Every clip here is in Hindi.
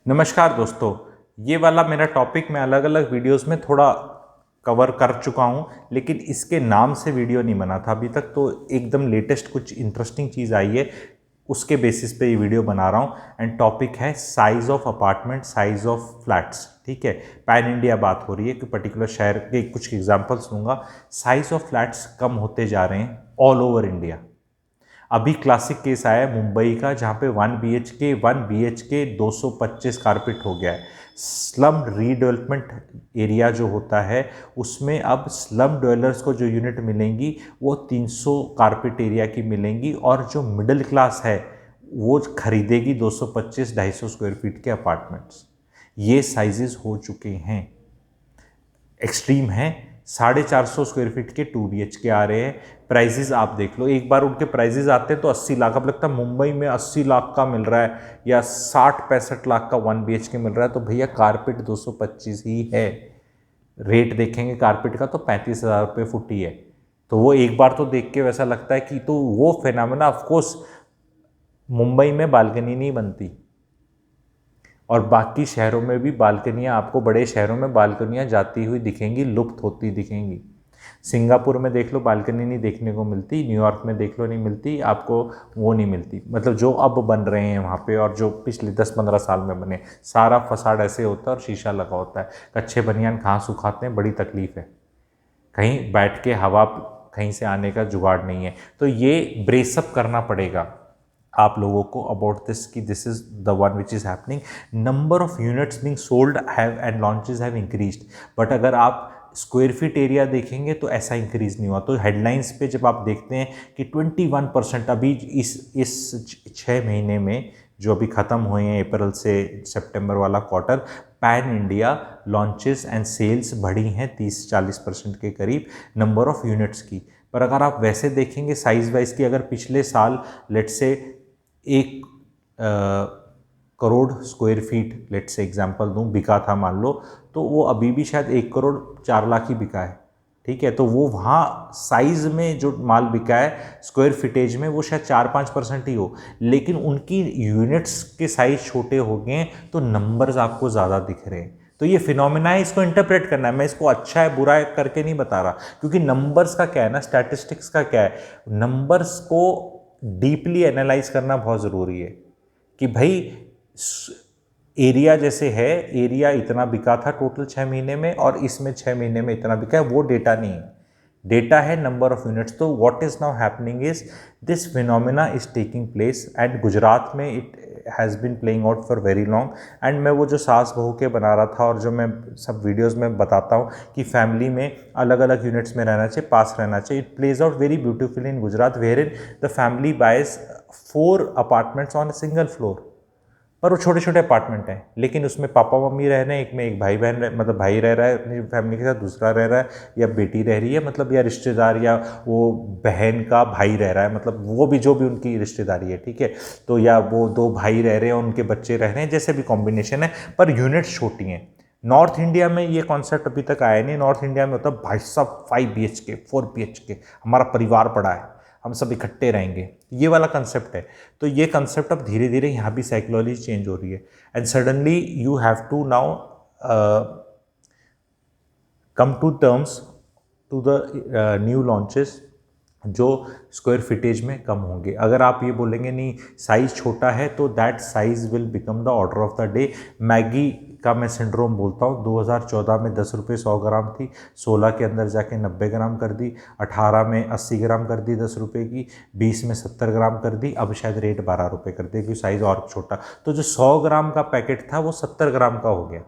नमस्कार दोस्तों। ये वाला मेरा टॉपिक मैं अलग अलग वीडियोस में थोड़ा कवर कर चुका हूँ, लेकिन इसके नाम से वीडियो नहीं बना था अभी तक। तो एकदम लेटेस्ट कुछ इंटरेस्टिंग चीज़ आई है, उसके बेसिस पे ये वीडियो बना रहा हूँ। एंड टॉपिक है size of apartment, size of flats. ठीक है, पैन इंडिया बात हो रही है कि पर्टिकुलर शहर के कुछ एग्जांपल्स दूंगा। साइज़ ऑफ फ्लैट्स कम होते जा रहे हैं ऑल ओवर इंडिया। अभी क्लासिक केस आया है मुंबई का, जहाँ पे 1 BHK 225 कारपेट हो गया है। स्लम रीडेवलपमेंट एरिया जो होता है, उसमें अब स्लम डवेलर्स को जो यूनिट मिलेंगी वो 300 कारपेट एरिया की मिलेंगी, और जो मिडिल क्लास है वो खरीदेगी 225-250 स्क्वायर फीट के अपार्टमेंट्स। ये साइजेस हो चुके हैं, एक्सट्रीम है। 450 स्क्वायर फीट के 2 BHK आ रहे हैं। प्राइजेज आप देख लो, एक बार उनके प्राइजेज आते हैं तो 80 लाख। अब लगता है मुंबई में 80 लाख का मिल रहा है या 60-65 लाख का 1 BHK मिल रहा है, तो भैया कारपेट 225 ही है। रेट देखेंगे कारपेट का तो 35,000 रुपये फुट ही है। तो वो एक बार तो देख के वैसा लगता है कि तो वो फिनोमेना, ऑफकोर्स मुंबई में बालकनी नहीं बनती, और बाकी शहरों में भी बालकनियाँ आपको, बड़े शहरों में बालकनियाँ जाती हुई दिखेंगी, लुप्त होती दिखेंगी। सिंगापुर में देख लो बालकनी नहीं देखने को मिलती, न्यूयॉर्क में देख लो नहीं मिलती आपको, वो नहीं मिलती। मतलब जो अब बन रहे हैं वहाँ पे, और जो पिछले 10-15 साल में बने, सारा फसाड ऐसे होता है और शीशा लगा होता है। कच्चे बनियान कहाँ सुखाते हैं, बड़ी तकलीफ है। कहीं बैठ के हवा कहीं से आने का जुगाड़ नहीं है। तो ये ब्रेसअप करना पड़ेगा आप लोगों को अबाउट दिस, कि this is the one which is happening. Number of units being sold have and launches have increased, but अगर आप स्क्वायर फीट एरिया देखेंगे तो ऐसा इंक्रीज नहीं हुआ। तो हेडलाइंस पे जब आप देखते हैं कि 21% अभी इस 6 महीने में जो अभी ख़त्म हुए हैं, अप्रैल से सितंबर वाला quarter, pan India launches and sales बढ़ी हैं 30-40% के करीब नंबर ऑफ यूनिट्स की। पर अगर आप वैसे देखेंगे साइज़ वाइज की, अगर पिछले साल लेट से 1 करोड़ स्क्वायर फीट लेट से एग्जांपल दूं बिका था मान लो, तो वो अभी भी शायद 1 करोड़ 4 लाख ही बिका है। ठीक है, तो वो वहाँ साइज़ में जो माल बिका है स्क्वायर फिटेज में, वो शायद 4-5% ही हो, लेकिन उनकी यूनिट्स के साइज छोटे हो गए हैं तो नंबर्स आपको ज़्यादा दिख रहे हैं। तो ये फिनोमिना है, इसको इंटरप्रेट करना है। मैं इसको अच्छा है बुरा है करके नहीं बता रहा, क्योंकि नंबर्स का क्या है ना, स्टैटिस्टिक्स का क्या है, नंबर्स को डीपली एनालाइज करना बहुत ज़रूरी है। कि भाई एरिया जैसे है, एरिया इतना बिका था टोटल 6 महीने में, और इसमें 6 महीने में इतना बिका है, वो डेटा नहीं है। डेटा है नंबर ऑफ यूनिट्स। तो what is now happening is this phenomena is taking place, and Gujarat में it has been playing out for very long. And मैं वो जो सास बहू के बना रहा था, और जो मैं सब वीडियोस में बताता हूँ कि फैमिली में अलग अलग यूनिट्स में रहना चाहिए, पास रहना चाहिए, it plays out very beautifully in Gujarat, where in the family buys 4 apartments on a single floor. पर वो छोटे छोटे अपार्टमेंट हैं, लेकिन उसमें पापा मम्मी रह रहे हैं, एक में एक भाई बहन मतलब भाई रह रहा है अपनी फैमिली के साथ, दूसरा रह रहा है, या बेटी रह रही है, मतलब या रिश्तेदार, या वो बहन का भाई रह रहा है, मतलब वो भी जो भी उनकी रिश्तेदारी है। ठीक है, तो या वो 2 भाई रह रहे हैं, उनके बच्चे रह रहे हैं, जैसे भी कॉम्बिनेशन है, पर यूनिट्स छोटी हैं। नॉर्थ इंडिया में ये कॉन्सेप्ट अभी तक आया नहीं। नॉर्थ इंडिया में होता है भाई साहब 5 BHK 4 BHK, हमारा परिवार बड़ा है, हम सब इकट्ठे रहेंगे, ये वाला कंसेप्ट है। तो ये कंसेप्ट अब धीरे धीरे यहाँ भी साइकोलॉजी चेंज हो रही है, and suddenly you have to now come to terms to the new launches जो स्क्वायर फिटेज में कम होंगे। अगर आप ये बोलेंगे नहीं साइज़ छोटा है, तो that size will become the order of the day. Maggi का मैं सिंड्रोम बोलता हूँ। 2014 में 10 रुपये 100 ग्राम थी, 16 के अंदर जाके 90 ग्राम कर दी, 18 में 80 ग्राम कर दी 10 रुपये की, 20 में 70 ग्राम कर दी, अब शायद रेट 12 रुपये कर दी क्योंकि साइज़ और छोटा। तो जो 100 ग्राम का पैकेट था वो 70 ग्राम का हो गया।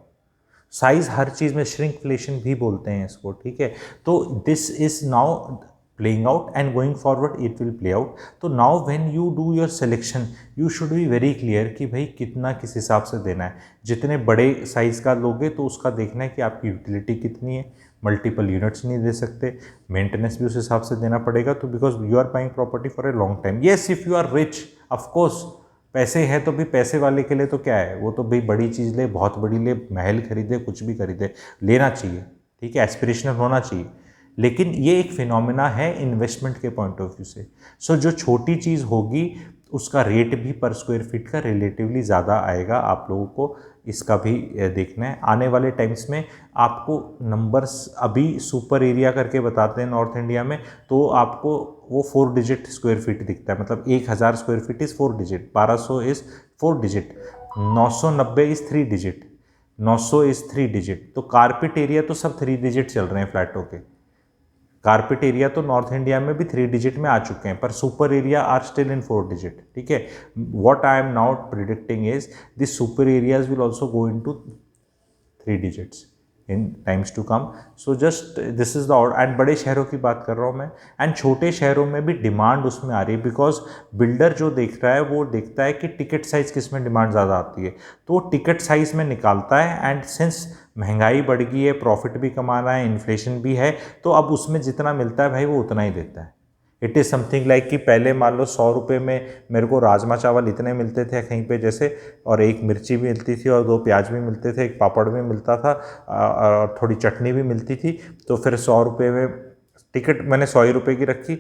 साइज हर चीज़ में, श्रिंकफ्लेशन भी बोलते हैं इसको। ठीक है, तो this is now playing out, and going forward it will play out. तो now when you do your selection, you should be very clear कि भाई कितना किस हिसाब से देना है। जितने बड़े साइज़ का लोगे तो उसका देखना है कि आपकी यूटिलिटी कितनी है, मल्टीपल यूनिट्स नहीं दे सकते, मेंटेनेंस भी उस हिसाब से देना पड़ेगा। तो because you are buying property for a long time. Yes, if you are rich, of course पैसे हैं तो भी पैसे वाले के लिए तो क्या है, वो तो भाई बड़ी चीज़ ले, बहुत बड़ी ले, महल खरीदे, कुछ भी खरीदे, लेना चाहिए। ठीक है, एस्पिरेशनल होना चाहिए, लेकिन ये एक फिनोमिना है इन्वेस्टमेंट के पॉइंट ऑफ व्यू से। सो जो छोटी चीज़ होगी उसका रेट भी पर स्क्वायर फीट का रिलेटिवली ज़्यादा आएगा। आप लोगों को इसका भी देखना है। आने वाले टाइम्स में आपको नंबर्स अभी सुपर एरिया करके बताते हैं नॉर्थ इंडिया में, तो आपको वो 4 डिजिट स्क्वायर फीट दिखता है, मतलब 1000 square feet is 4 digit, 1200 is 4 digit, 990 is 3 digit, 900 is 3 digit. तो कारपेट एरिया तो सब 3 डिजिट चल रहे हैं फ्लैटों के। कारपेट एरिया तो नॉर्थ इंडिया में भी 3 डिजिट में आ चुके हैं, पर super area are still in 4 digit. ठीक है, what I am now predicting is this super areas will also go in to 3 digits in times to come. So just this is the order. And बड़े शहरों की बात कर रहा हूँ मैं, एंड छोटे शहरों में भी डिमांड उसमें आ रही है, बिकॉज बिल्डर जो देख रहा है वो देखता है कि टिकट साइज़ किस में डिमांड ज़्यादा आती है, तो वो टिकट साइज़ में निकालता है। एंड सिंस महंगाई बढ़ गई है, प्रॉफिट भी कमाना है, इन्फ्लेशन भी है, तो अब उसमें जितना मिलता है भाई वो उतना ही देता है। इट इज़ समथिंग लाइक कि पहले मान लो 100 रुपये में मेरे को राजमा चावल इतने मिलते थे कहीं पे जैसे, और एक मिर्ची भी मिलती थी और 2 प्याज भी मिलते थे, एक पापड़ भी मिलता था और थोड़ी चटनी भी मिलती थी। तो फिर 100 रुपये में टिकट मैंने 100 ही रुपये की रखी,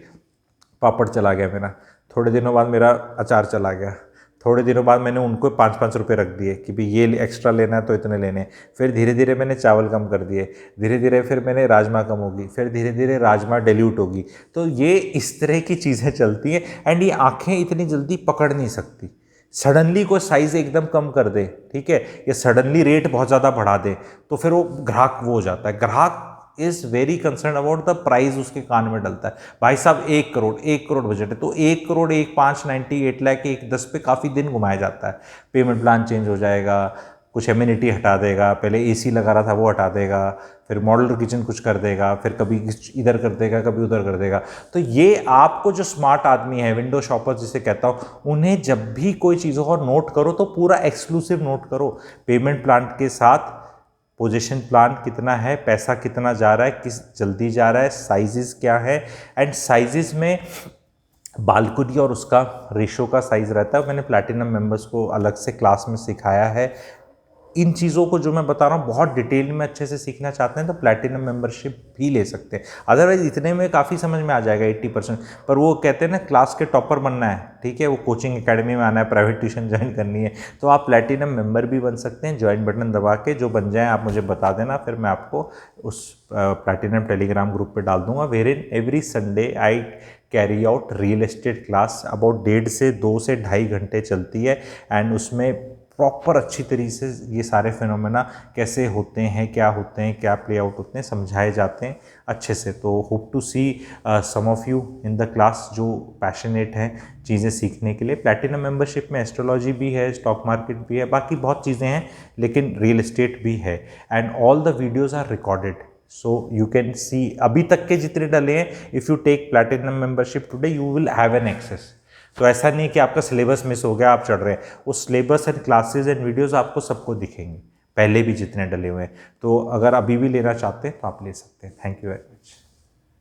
पापड़ चला गया मेरा, थोड़े दिनों बाद मेरा अचार चला गया, थोड़े दिनों बाद मैंने उनको 5-5 रुपये रख दिए कि भाई ये एक्स्ट्रा लेना है तो इतने लेने हैं। फिर धीरे धीरे मैंने चावल कम कर दिए, धीरे धीरे फिर मैंने राजमा कम होगी, फिर धीरे धीरे राजमा डिल्यूट होगी। तो ये इस तरह की चीज़ें चलती हैं। एंड ये आँखें इतनी जल्दी पकड़ नहीं सकती। सडनली कोई साइज़ एकदम कम कर दे, ठीक है, या सडनली रेट बहुत ज़्यादा बढ़ा दे, तो फिर वो ग्राहक वो हो जाता है। ग्राहक is very concern about the price, उसके कान में डलता है भाई साहब 1 करोड़ बजट है, तो 1 करोड़ 1,598 लाख 1,10 पे काफ़ी दिन घुमाया जाता है। पेमेंट प्लान चेंज हो जाएगा, कुछ एमिनिटी हटा देगा, पहले एसी लगा रहा था वो हटा देगा, फिर मॉड्यूलर किचन कुछ कर देगा, फिर कभी इधर कर देगा कभी उधर कर देगा। तो ये आपको जो स्मार्ट आदमी है, विंडो शॉपर जिसे कहता हूँ, उन्हें जब भी कोई चीज़ों को नोट करो तो पूरा एक्सक्लूसिव नोट करो। पेमेंट प्लान के साथ पोजीशन प्लान कितना है, पैसा कितना जा रहा है, किस जल्दी जा रहा है, साइजेस क्या है, एंड साइजेस में बालकनी और उसका रेशो का साइज़ रहता है। मैंने प्लैटिनम मेंबर्स को अलग से क्लास में सिखाया है। इन चीज़ों को जो मैं बता रहा हूँ बहुत डिटेल में अच्छे से सीखना चाहते हैं तो प्लैटिनम मेंबरशिप भी ले सकते हैं। अदरवाइज इतने में काफ़ी समझ में आ जाएगा 80%। पर वो कहते हैं ना क्लास के टॉपर बनना है, ठीक है, वो कोचिंग एकेडमी में आना है, प्राइवेट ट्यूशन ज्वाइन करनी है, तो आप प्लैटिनम मेंबर भी बन सकते हैं। ज्वाइन बटन दबा के जो बन जाए आप मुझे बता देना, फिर मैं आपको उस प्लैटिनम टेलीग्राम ग्रुप पर डाल दूंगा। Wherein every Sunday I carry out real estate class, about 1.5 से 2.5 घंटे चलती है। एंड उसमें प्रॉपर अच्छी तरीके से ये सारे फिनोमेना कैसे होते हैं, क्या होते हैं, क्या प्ले आउट होते हैं, समझाए जाते हैं अच्छे से। तो hope to see some of you in the class जो पैशनेट हैं चीज़ें सीखने के लिए। प्लैटिनम मेंबरशिप में एस्ट्रोलॉजी भी है, स्टॉक मार्केट भी है, बाकी बहुत चीज़ें हैं, लेकिन रियल एस्टेट भी है। And all the videos are recorded, so you can see अभी तक के जितने डले हैं। If you take platinum membership today you will have an access. तो ऐसा नहीं कि आपका सिलेबस मिस हो गया आप चढ़ रहे हैं, उस syllabus and classes and videos आपको सबको दिखेंगे पहले भी जितने डले हुए हैं। तो अगर अभी भी लेना चाहते हैं तो आप ले सकते हैं। Thank you very much.